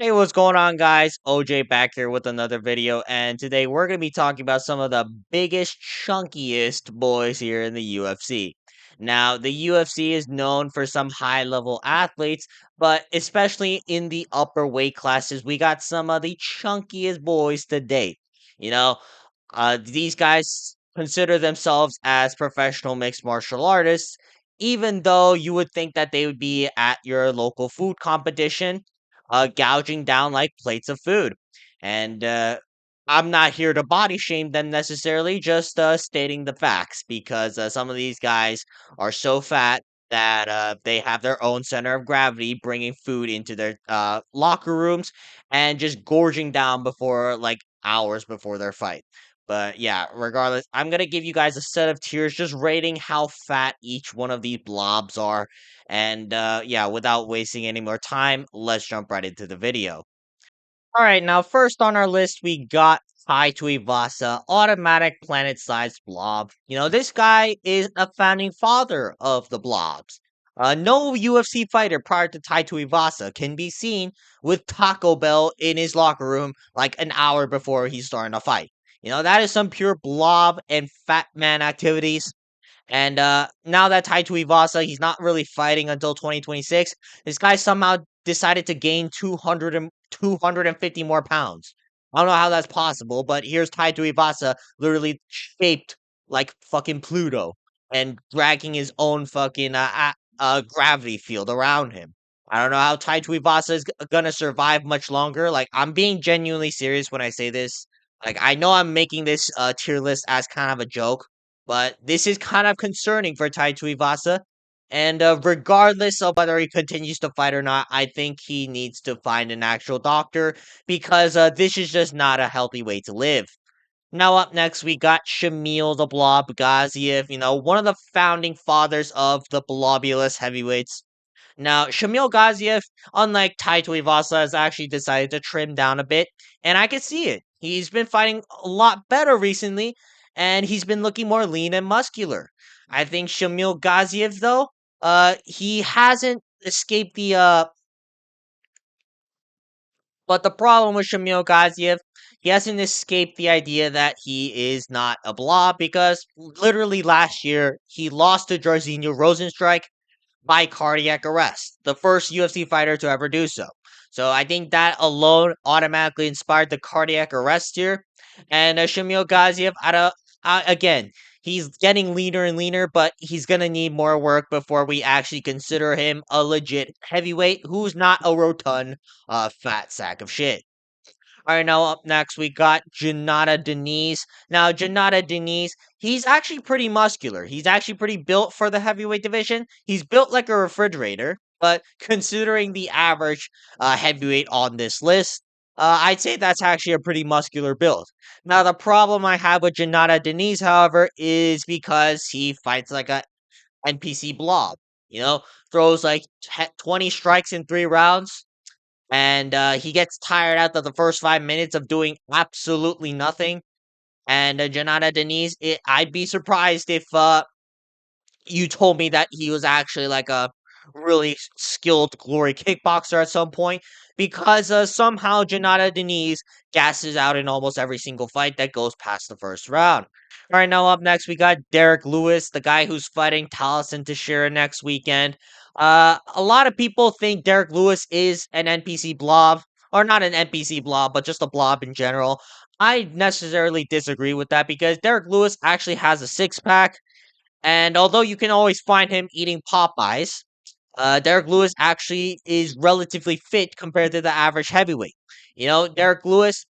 Hey, what's going on, guys? OJ back here with another video, and today we're going to be talking about some of the biggest, chunkiest boys here in the UFC. Now, the UFC is known for some high level athletes, but especially in the upper weight classes, we got some of the chunkiest boys to date. You know, these guys consider themselves as professional mixed martial artists, even though you would think that they would be at your local food competition, gouging down like plates of food. And I'm not here to body shame them necessarily, just stating the facts because some of these guys are so fat that they have their own center of gravity, bringing food into their locker rooms and just gorging down before like hours before their fight. But yeah, regardless, I'm gonna give you guys a set of tiers, just rating how fat each one of these blobs are. And yeah, without wasting any more time, let's jump right into the video. All right, now first on our list, we got Taito Vasa, automatic planet-sized blob. This guy is a founding father of the blobs. No UFC fighter prior to Taito Vasa can be seen with Taco Bell in his locker room like an hour before he's starting a fight. That is some pure blob and fat man activities. And now that Taito Vasa, he's not really fighting until 2026. This guy somehow decided to gain 250 more pounds. I don't know how that's possible, but here's Taito Vasa literally shaped like fucking Pluto and dragging his own fucking gravity field around him. I don't know how Taito Vasa is gonna survive much longer. Like, I'm being genuinely serious when I say this. Like, I know I'm making this tier list as kind of a joke, but this is kind of concerning for Taito Vasa. And regardless of whether he continues to fight or not, I think he needs to find an actual doctor because this is just not a healthy way to live. Now, up next, we got Shamil the Blob Gaziev, one of the founding fathers of the Blobulous heavyweights. Now, Shamil Gaziev, unlike Taito Vasa, has actually decided to trim down a bit, and I can see it. He's been fighting a lot better recently, and he's been looking more lean and muscular. I think Shamil Gaziev, though, he hasn't escaped but the problem with Shamil Gaziev, he hasn't escaped the idea that he is not a blob because literally last year he lost to Jairzinho Rosenstrike by cardiac arrest, the first UFC fighter to ever do so. So I think that alone automatically inspired the cardiac arrest here. And Shamil Gaziev, again, he's getting leaner and leaner, but he's going to need more work before we actually consider him a legit heavyweight who's not a rotund, fat sack of shit. All right, now up next we got Janata Denise. Now, Janata Denise, he's actually pretty muscular. He's actually pretty built for the heavyweight division. He's built like a refrigerator, but considering the average heavyweight on this list, I'd say that's actually a pretty muscular build. Now, the problem I have with Janata Denise, however, is because he fights like a NPC blob. You know, throws like 20 strikes in 3 rounds and he gets tired after the first 5 minutes of doing absolutely nothing. And Janata Denise, I'd be surprised if you told me that he was actually like a really skilled glory kickboxer at some point, because somehow Janata Denise gasses out in almost every single fight that goes past the first round. All right, now up next we got Derrick Lewis, the guy who's fighting Taliesin Teixeira next weekend. A lot of people think Derrick Lewis is an NPC blob, or not an NPC blob, but just a blob in general. I necessarily disagree with that because Derrick Lewis actually has a six pack. And although you can always find him eating Popeyes, Derek Lewis actually is relatively fit compared to the average heavyweight. Derek Lewis,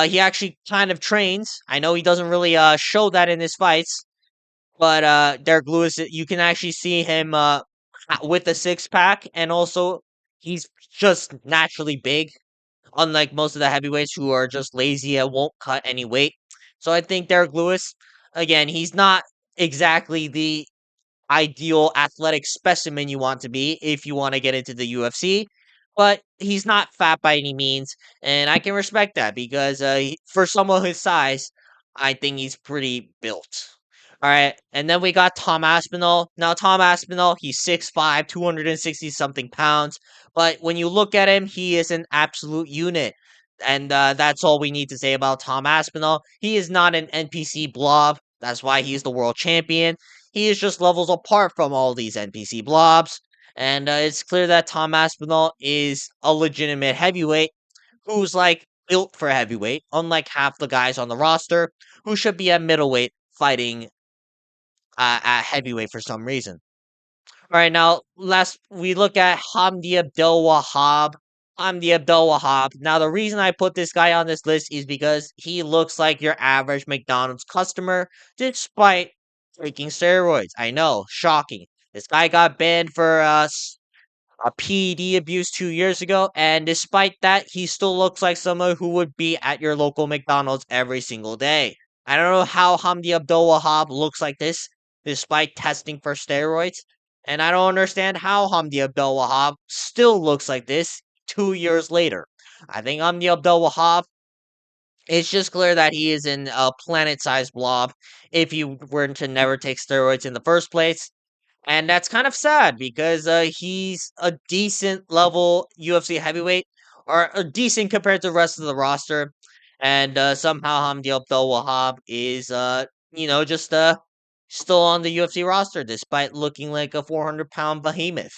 he actually kind of trains. I know he doesn't really show that in his fights, but Derek Lewis, you can actually see him with a six pack, and also he's just naturally big, unlike most of the heavyweights who are just lazy and won't cut any weight. So I think Derek Lewis, again, he's not exactly the ideal athletic specimen you want to be if you want to get into the UFC. But he's not fat by any means, and I can respect that because for someone his size, I think he's pretty built. All right, and then we got Tom Aspinall. Now, Tom Aspinall, he's 6'5", 260 something pounds, But when you look at him, he is an absolute unit. And that's all we need to say about Tom Aspinall. He is not an NPC blob. That's why he's the world champion. He is just levels apart from all these NPC blobs. And it's clear that Tom Aspinall is a legitimate heavyweight who's like built for heavyweight, unlike half the guys on the roster who should be at middleweight fighting at heavyweight for some reason. All right, now last we look at Hamdi Abdul-Wahab. Hamdi Abdul-Wahab. Now the reason I put this guy on this list is because he looks like your average McDonald's customer, despite taking steroids. I know, shocking. This guy got banned for a PED abuse 2 years ago, and despite that, he still looks like someone who would be at your local McDonald's every single day. I don't know how Hamdi Abdul-Wahab looks like this despite testing for steroids, and I don't understand how Hamdi Abdul-Wahab still looks like this 2 years later. I think Hamdi Abdul-Wahab, it's just clear that he is in a planet-sized blob if you were to never take steroids in the first place. And that's kind of sad because he's a decent level UFC heavyweight, or a decent compared to the rest of the roster. And somehow Hamdi Abdul Wahab is, just still on the UFC roster despite looking like a 400-pound behemoth.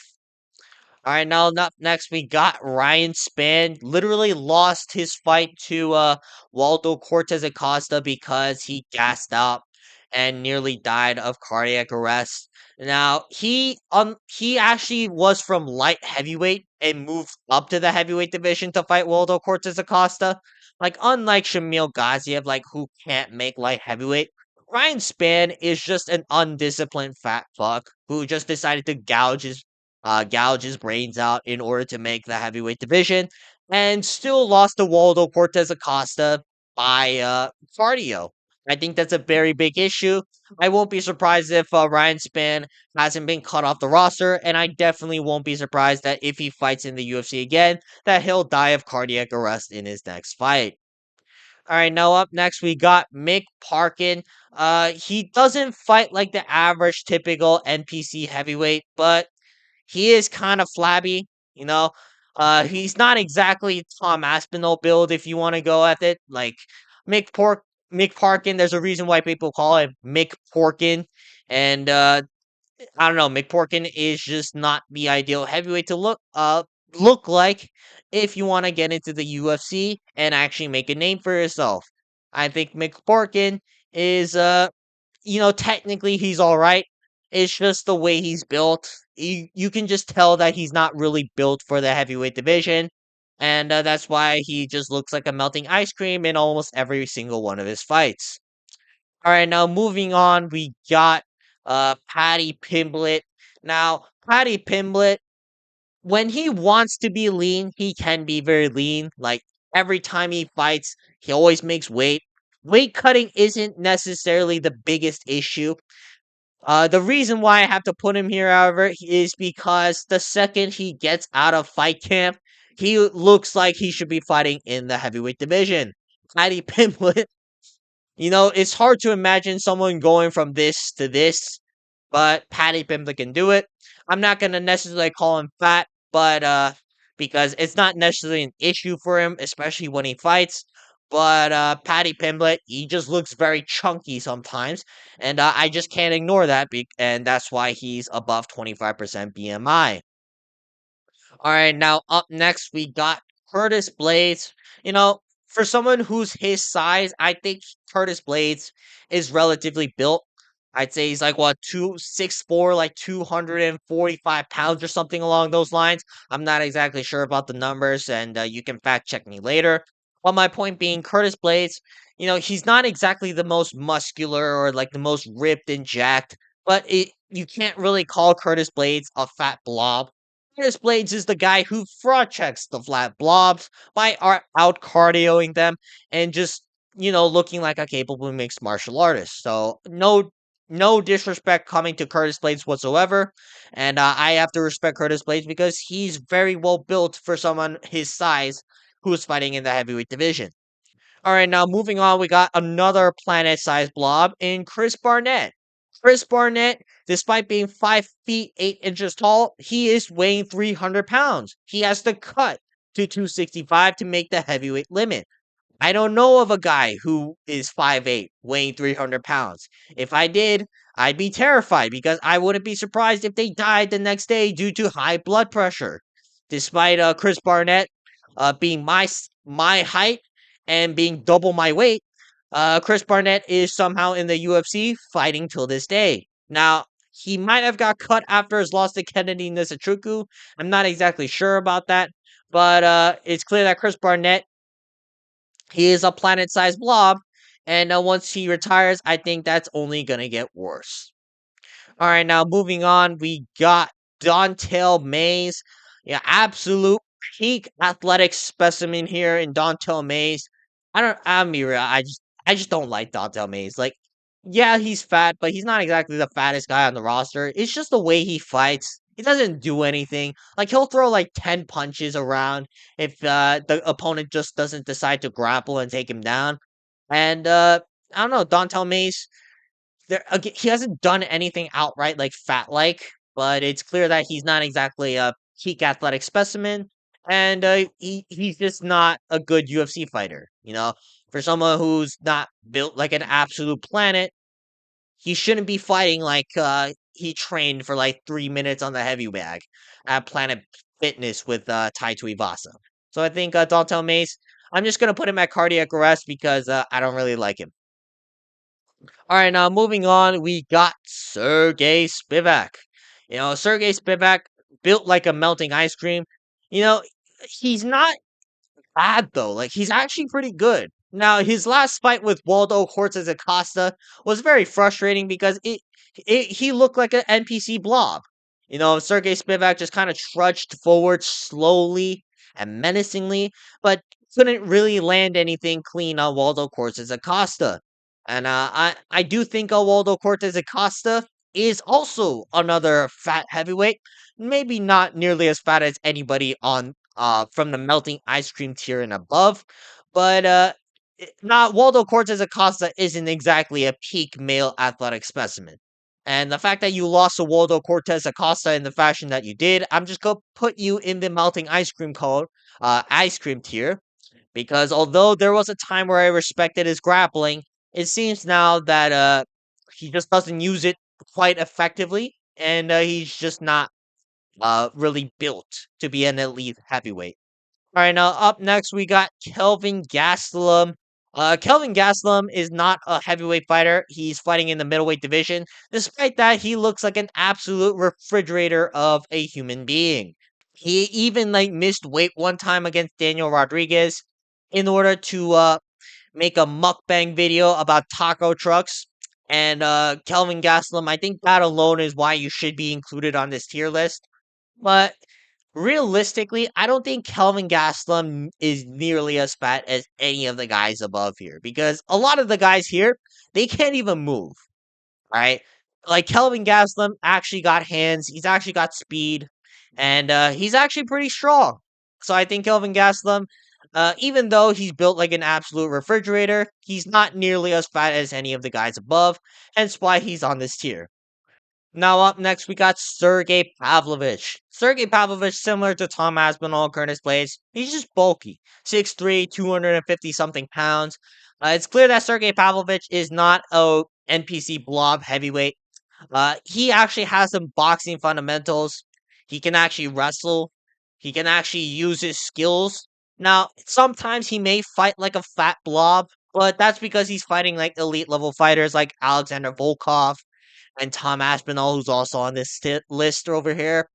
All right, now up next we got Ryan Spann. Literally lost his fight to Waldo Cortez Acosta because he gassed out and nearly died of cardiac arrest. Now he actually was from light heavyweight and moved up to the heavyweight division to fight Waldo Cortez Acosta. Like unlike Shamil Gazv, like who can't make light heavyweight. Ryan Spann is just an undisciplined fat fuck who just decided to gouge his brains out in order to make the heavyweight division, and still lost to Waldo Cortez Acosta by cardio. I think that's a very big issue. I won't be surprised if Ryan Spann hasn't been cut off the roster, and I definitely won't be surprised that if he fights in the UFC again, that he'll die of cardiac arrest in his next fight. All right, now up next we got Mick Parkin. He doesn't fight like the average typical NPC heavyweight, but he is kind of flabby, you know. He's not exactly Tom Aspinall build if you want to go at it. Like Mick Pork Mick Parkin, there's a reason why people call him Mick Porkin. And I don't know, Mick Porkin is just not the ideal heavyweight to look like if you want to get into the UFC and actually make a name for yourself. I think Mick Porkin is technically he's all right. It's just the way he's built. You can just tell that he's not really built for the heavyweight division, and that's why he just looks like a melting ice cream in almost every single one of his fights. All right, now moving on, we got Paddy Pimblett. Now, Paddy Pimblett, when he wants to be lean, he can be very lean. Like every time he fights, he always makes weight. Weight cutting isn't necessarily the biggest issue. The reason why I have to put him here, however, is because the second he gets out of fight camp, he looks like he should be fighting in the heavyweight division. Paddy Pimblett, it's hard to imagine someone going from this to this, but Paddy Pimblett can do it. I'm not gonna necessarily call him fat, but because it's not necessarily an issue for him, especially when he fights. But Paddy Pimblett, he just looks very chunky sometimes, and I just can't ignore that, and that's why he's above 25% BMI. All right, now up next we got Curtis Blades. For someone who's his size, I think Curtis Blades is relatively built. I'd say he's like what 264, like 245 pounds or something along those lines. I'm not exactly sure about the numbers, and you can fact check me later. But my point being, Curtis Blades, he's not exactly the most muscular or like the most ripped and jacked, but you can't really call Curtis Blades a fat blob. Curtis Blades is the guy who fraud checks the flat blobs by out cardioing them and just, looking like a capable mixed martial artist. So no disrespect coming to Curtis Blades whatsoever. And I have to respect Curtis Blades because he's very well built for someone his size who's fighting in the heavyweight division. All right, now moving on, we got another planet-sized blob in Chris Barnett. Chris Barnett, despite being 5 feet 8 inches tall, he is weighing 300 pounds. He has to cut to 265 to make the heavyweight limit. I don't know of a guy who is 5'8", weighing 300 pounds. If I did, I'd be terrified because I wouldn't be surprised if they died the next day due to high blood pressure. Despite Chris Barnett being my height and being double my weight, Chris Barnett is somehow in the UFC fighting till this day. Now, he might have got cut after his loss to Kennedy Nzechukwu. I'm not exactly sure about that, but it's clear that Chris Barnett, he is a planet-sized blob, and once he retires, I think that's only gonna get worse. All right, now moving on, we got Dantel Maze. Yeah, absolute peak athletic specimen here in Dantel Maze. I'm be real. I just don't like Dantel Maze. Like, yeah, he's fat, but he's not exactly the fattest guy on the roster. It's just the way he fights. He doesn't do anything. Like, he'll throw like 10 punches around if the opponent just doesn't decide to grapple and take him down. And I don't know, Dantel Maze, there again, he hasn't done anything outright like fat like, but it's clear that he's not exactly a peak athletic specimen, and he's just not a good UFC fighter. For someone who's not built like an absolute planet, he shouldn't be fighting like he trained for like 3 minutes on the heavy bag at Planet Fitness with Taito Vasa. So I think Dantel Mace, I'm just gonna put him at cardiac arrest because I don't really like him. All right, now moving on, we got Sergey Spivak. Sergey Spivak, built like a melting ice cream. You know, he's not bad though. Like, he's actually pretty good. Now, his last fight with Waldo Cortez Acosta was very frustrating because he looked like an NPC blob. Sergey Spivak just kind of trudged forward slowly and menacingly, but couldn't really land anything clean on Waldo Cortez Acosta. And I do think Waldo Cortez Acosta is also another fat heavyweight, maybe not nearly as fat as anybody on from the melting ice cream tier and above, but not Waldo Cortez Acosta isn't exactly a peak male athletic specimen. And the fact that you lost to Waldo Cortez Acosta in the fashion that you did, I'm just gonna put you in the melting ice cream tier, because although there was a time where I respected his grappling, it seems now that he just doesn't use it quite effectively, and he's just not really built to be an elite heavyweight. All right, now up next we got Kelvin Gastelum. Kelvin Gastelum is not a heavyweight fighter. He's fighting in the middleweight division. Despite that, he looks like an absolute refrigerator of a human being. He even like missed weight one time against Daniel Rodriguez in order to make a mukbang video about taco trucks. And Kelvin Gastelum, I think that alone is why you should be included on this tier list. But realistically, I don't think Kelvin Gastelum is nearly as fat as any of the guys above here, because a lot of the guys here, they can't even move. Right? Like, Kelvin Gastelum actually got hands, he's actually got speed, and he's actually pretty strong. So I think Kelvin Gastelum, even though he's built like an absolute refrigerator, he's not nearly as fat as any of the guys above, hence why he's on this tier. Now up next, we got Sergey Pavlovich. Sergey Pavlovich, similar to Tom Aspinall, Curtis Blades, he's just bulky. 6'3", 250 something pounds. It's clear that Sergey Pavlovich is not a NPC blob heavyweight. He actually has some boxing fundamentals. He can actually wrestle. He can actually use his skills. Now, sometimes he may fight like a fat blob, but that's because he's fighting like elite level fighters like Alexander Volkov and Tom Aspinall, who's also on this list over here.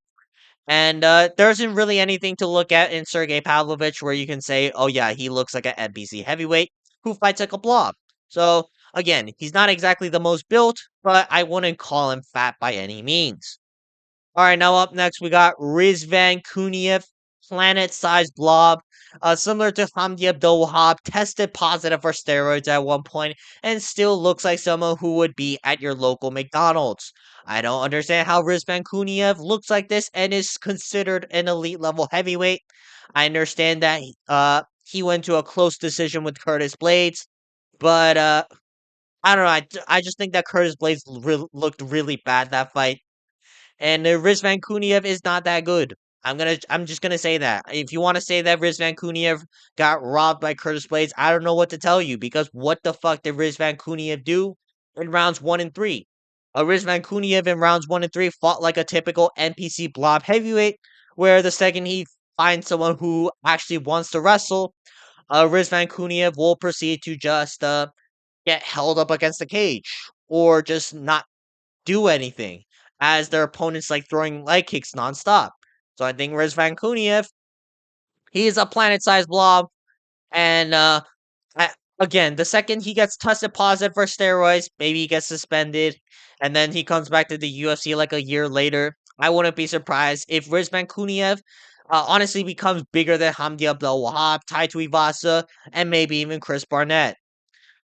And there isn't really anything to look at in Sergey Pavlovich where you can say, oh yeah, he looks like an NBC heavyweight who fights like a blob. So again, he's not exactly the most built, but I wouldn't call him fat by any means. All right, now up next we got Riz Vancouv, planet-sized blob. Similar to Hamdi Abdahah, tested positive for steroids at one point, and still looks like someone who would be at your local McDonald's. I don't understand how Riz Vancouv looks like this and is considered an elite level heavyweight. I understand that he went to a close decision with Curtis Blades, but I don't know. I just think that Curtis Blades looked really bad that fight. And Riz Vancouv is not that good. I'm just gonna say that. If you want to say that Riz Vancouv got robbed by Curtis Blades, I don't know what to tell you because what the fuck did Riz Vancouv do in rounds 1 and 3? Riz Vancouv in rounds 1 and 3 fought like a typical NPC blob heavyweight, where the second he finds someone who actually wants to wrestle, Riz Vancouv will proceed to just get held up against the cage or just not do anything as their opponents like throwing leg kicks nonstop. So I think Riz Vancouv, he is a planet-sized blob, and again, the second he gets tested positive for steroids, maybe he gets suspended, and then he comes back to the UFC like a year later. I wouldn't be surprised if Riz Vancouv honestly becomes bigger than Hamdi Abdahah, Taito Vasa, and maybe even Chris Barnett.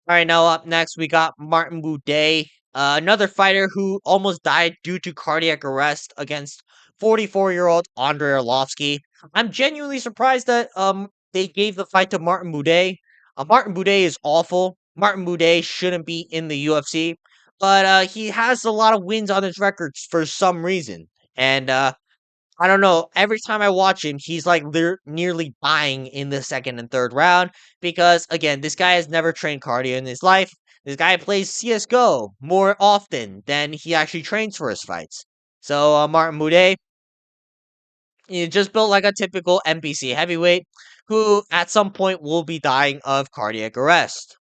All right, now up next we got Martin Buday, another fighter who almost died due to cardiac arrest against 44-year-old Andrei Arlovsky. I'm genuinely surprised that they gave the fight to Martin Buday. Martin Buday is awful. Martin Buday shouldn't be in the UFC, but he has a lot of wins on his records for some reason. And I don't know. Every time I watch him, he's like nearly dying in the second and third round because, again, this guy has never trained cardio in his life. This guy plays CS:GO more often than he actually trains for his fights. So Martin Muday, he just built like a typical NPC heavyweight who at some point will be dying of cardiac arrest.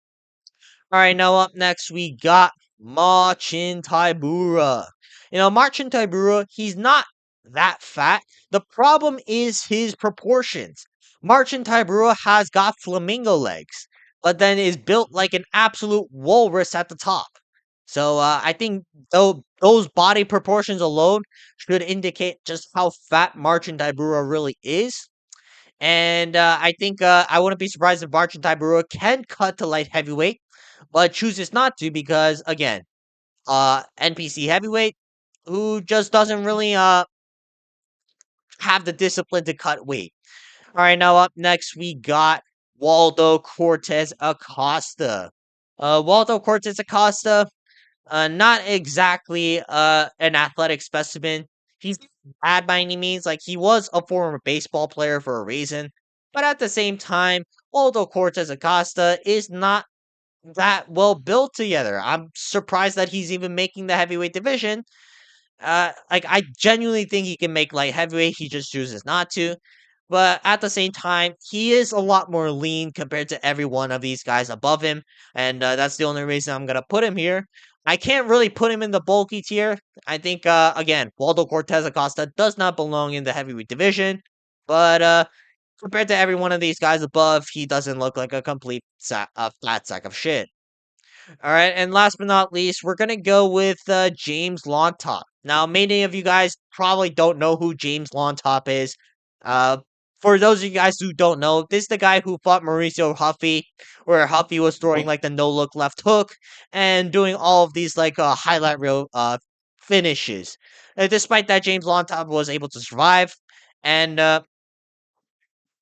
All right, now up next we got Marin Tybura. Marin Tybura, he's not that fat. The problem is his proportions. Marin Tybura has got flamingo legs, but then is built like an absolute walrus at the top. So I think those body proportions alone should indicate just how fat Marin Tybura really is. And I think I wouldn't be surprised if Marcin Tybura can cut to light heavyweight, but chooses not to because, again, NPC heavyweight who just doesn't really have the discipline to cut weight. All right, now up next we got Waldo Cortez Acosta. Waldo Cortez Acosta, not exactly an athletic specimen. He's not bad by any means. Like he was a former baseball player for a reason, but at the same time, Waldo Cortez Acosta is not that well built together. I'm surprised that he's even making the heavyweight division. Like I genuinely think he can make light heavyweight. He just chooses not to. But at the same time, he is a lot more lean compared to every one of these guys above him, and that's the only reason I'm gonna put him here. I can't really put him in the bulky tier. I think again, Waldo Cortez Acosta does not belong in the heavyweight division, but compared to every one of these guys above, he doesn't look like a complete fat sack of shit. All right, and last but not least, we're gonna go with James Longtop. Now, many of you guys probably don't know who James Longtop is. Uh, for those of you guys who don't know, this is the guy who fought Mauricio Huffy, where Huffy was throwing like the no look left hook and doing all of these like highlight reel finishes. Despite that, James Longtop was able to survive, and I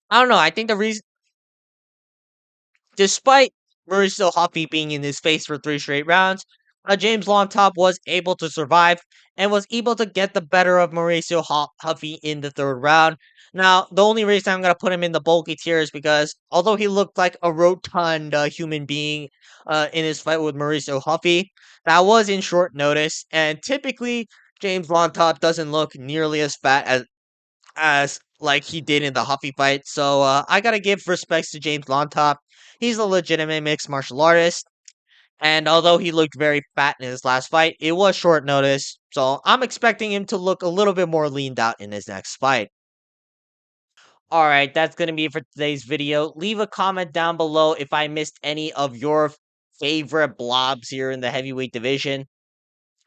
don't know. I think the reason Despite Mauricio Huffy being in his face for 3 straight rounds, James Longtop was able to survive and was able to get the better of Mauricio Huffy in the third round. Now, the only reason I'm going to put him in the bulky tier is because although he looked like a rotund human being in his fight with Mauricio Huffy, that was in short notice. And typically, James Longtop doesn't look nearly as fat as like he did in the Huffy fight. So I gotta give respects to James Longtop. He's a legitimate mixed martial artist, and although he looked very fat in his last fight, it was short notice. So I'm expecting him to look a little bit more leaned out in his next fight. All right, that's gonna be it for today's video. Leave a comment down below if I missed any of your favorite blobs here in the heavyweight division,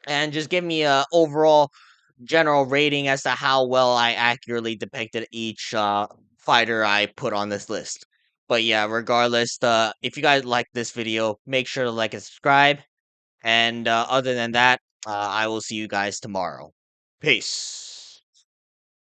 and just give me a overall general rating as to how well I accurately depicted each fighter I put on this list. But yeah, regardless, if you guys like this video, make sure to like and subscribe. And other than that, I will see you guys tomorrow. Peace.